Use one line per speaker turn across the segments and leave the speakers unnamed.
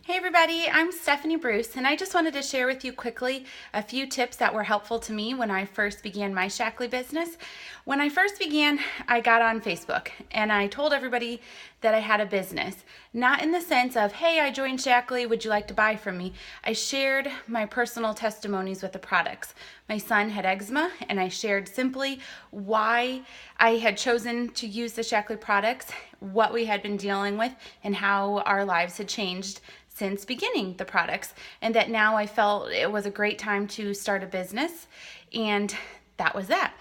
Hey everybody, I'm Stephanie Bruce, and I just wanted to share with you quickly a few tips that were helpful to me when I first began my Shaklee business. When I first began, I got on Facebook and I told everybody that I had a business. Not in the sense of, hey, I joined Shaklee, would you like to buy from me? I shared my personal testimonies with the products. My son had eczema, and I shared simply why I had chosen to use the Shaklee products, what we had been dealing with, and how our lives had changed since beginning the products, and that now I felt it was a great time to start a business, and that was that.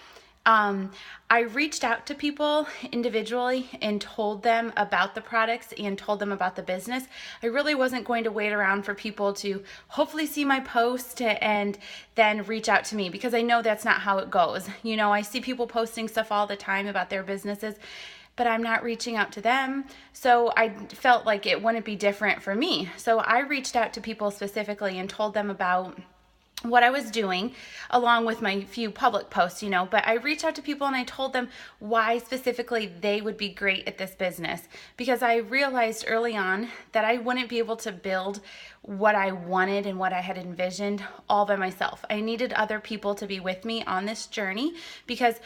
I reached out to people individually and told them about the products and told them about the business. I really wasn't going to wait around for people to hopefully see my post and then reach out to me, because I know that's not how it goes. You know, I see people posting stuff all the time about their businesses, but I'm not reaching out to them. So I felt like it wouldn't be different for me. So I reached out to people specifically and told them about what I was doing, along with my few public posts, but I reached out to people and I told them why specifically they would be great at this business, because I realized early on that I wouldn't be able to build what I wanted and what I had envisioned all by myself. I needed other people to be with me on this journey, because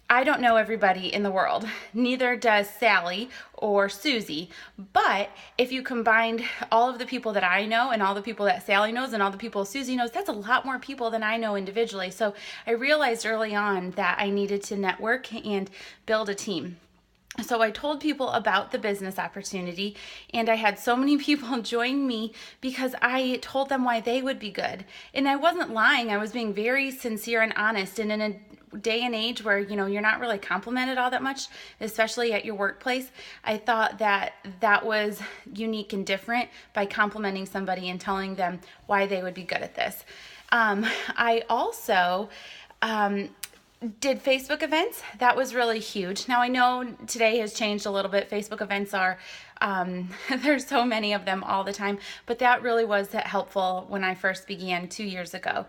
I don't know everybody in the world. Neither does Sally or Susie. But if you combined all of the people that I know and all the people that Sally knows and all the people Susie knows, that's a lot more people than I know individually. So I realized early on that I needed to network and build a team. So I told people about the business opportunity, and I had so many people join me because I told them why they would be good. And I wasn't lying. I was being very sincere and honest. And in a day and age where, you're not really complimented all that much, especially at your workplace, I thought that that was unique and different by complimenting somebody and telling them why they would be good at this. I also did Facebook events. That was really huge. Now I know today has changed a little bit. Facebook events are, there's so many of them all the time, but that really was helpful when I first began 2 years ago.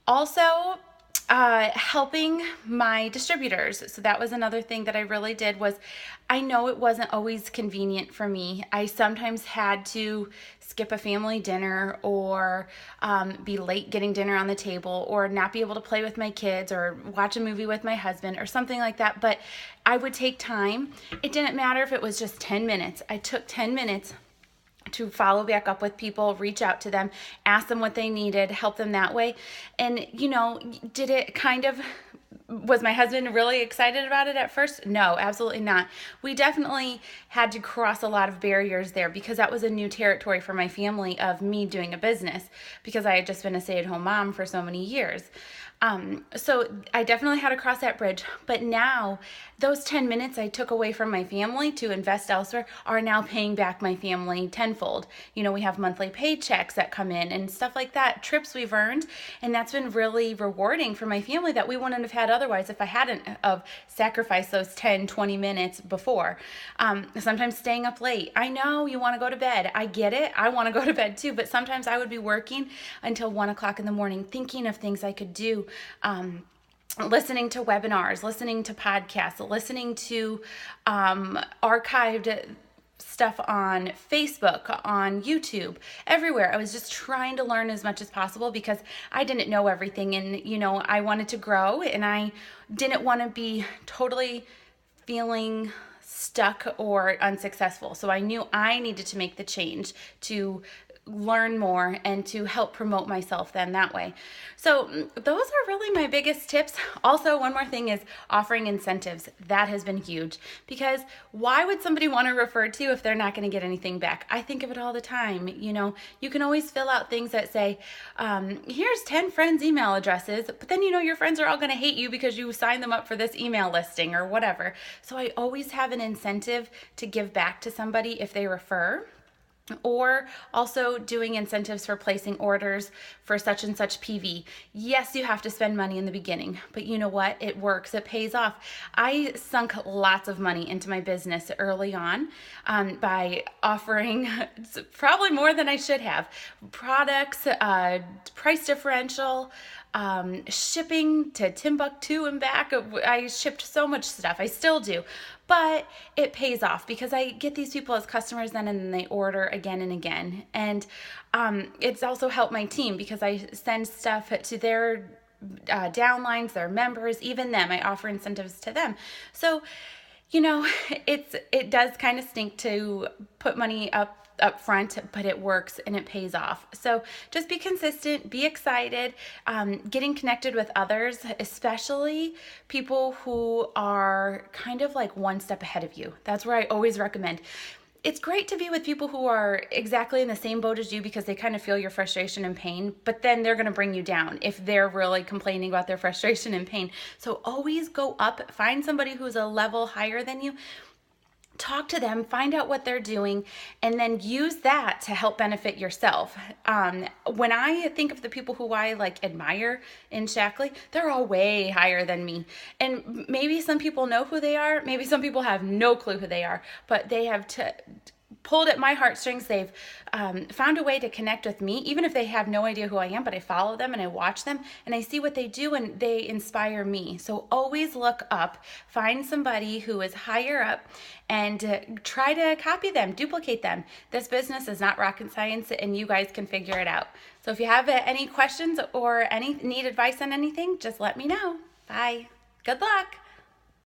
Also, helping my distributors. So that was another thing that I really did. Was I know it wasn't always convenient for me. I sometimes had to skip a family dinner, or be late getting dinner on the table, or not be able to play with my kids or watch a movie with my husband or something like that. But I would take time. It didn't matter if it was just 10 minutes. I took 10 minutes to follow back up with people, reach out to them, ask them what they needed, help them that way. And, did it was my husband really excited about it at first? No, absolutely not. We definitely had to cross a lot of barriers there, because that was a new territory for my family of me doing a business, because I had just been a stay-at-home mom for so many years. So I definitely had to cross that bridge. But now those 10 minutes I took away from my family to invest elsewhere are now paying back my family tenfold. We have monthly paychecks that come in and stuff like that, trips we've earned. And that's been really rewarding for my family that we wouldn't have had otherwise if I hadn't of sacrificed those 10, 20 minutes before. Sometimes staying up late. I know you want to go to bed. I get it. I want to go to bed too. But sometimes I would be working until 1 o'clock in the morning, thinking of things I could do. Listening to webinars, listening to podcasts, listening to archived stuff on Facebook, on YouTube, everywhere. I was just trying to learn as much as possible, because I didn't know everything, and I wanted to grow, and I didn't want to be totally feeling stuck or unsuccessful. So I knew I needed to make the change to learn more and to help promote myself then that way. So those are really my biggest tips. Also, one more thing is offering incentives. That has been huge, because why would somebody want to refer to you if they're not going to get anything back? I think of it all the time. You can always fill out things that say, here's 10 friends' email addresses, but then your friends are all going to hate you because you signed them up for this email listing or whatever. So I always have an incentive to give back to somebody if they refer. Or also doing incentives for placing orders for such and such PV. Yes, you have to spend money in the beginning, but you know what? It works. It pays off. I sunk lots of money into my business early on by offering probably more than I should have. Products, price differential, shipping to Timbuktu and back. I shipped so much stuff. I still do. But it pays off because I get these people as customers then, and then they order again and again. And it's also helped my team because I send stuff to their downlines, their members, even them. I offer incentives to them. So, it does kind of stink to put money up front, but it works and it pays off. So just be consistent, be excited, getting connected with others, especially people who are kind of like one step ahead of you. That's where I always recommend. It's great to be with people who are exactly in the same boat as you because they kind of feel your frustration and pain, but then they're going to bring you down if they're really complaining about their frustration and pain. So always go up, find somebody who's a level higher than you, talk to them, find out what they're doing, and then use that to help benefit yourself. When I think of the people who I admire in Shaklee, they're all way higher than me. And maybe some people know who they are. Maybe some people have no clue who they are, but they have pulled at my heartstrings. They've found a way to connect with me, even if they have no idea who I am, but I follow them and I watch them and I see what they do and they inspire me. So always look up, find somebody who is higher up and try to copy them, duplicate them. This business is not rocket science and you guys can figure it out. So if you have any questions or need advice on anything, just let me know. Bye. Good luck.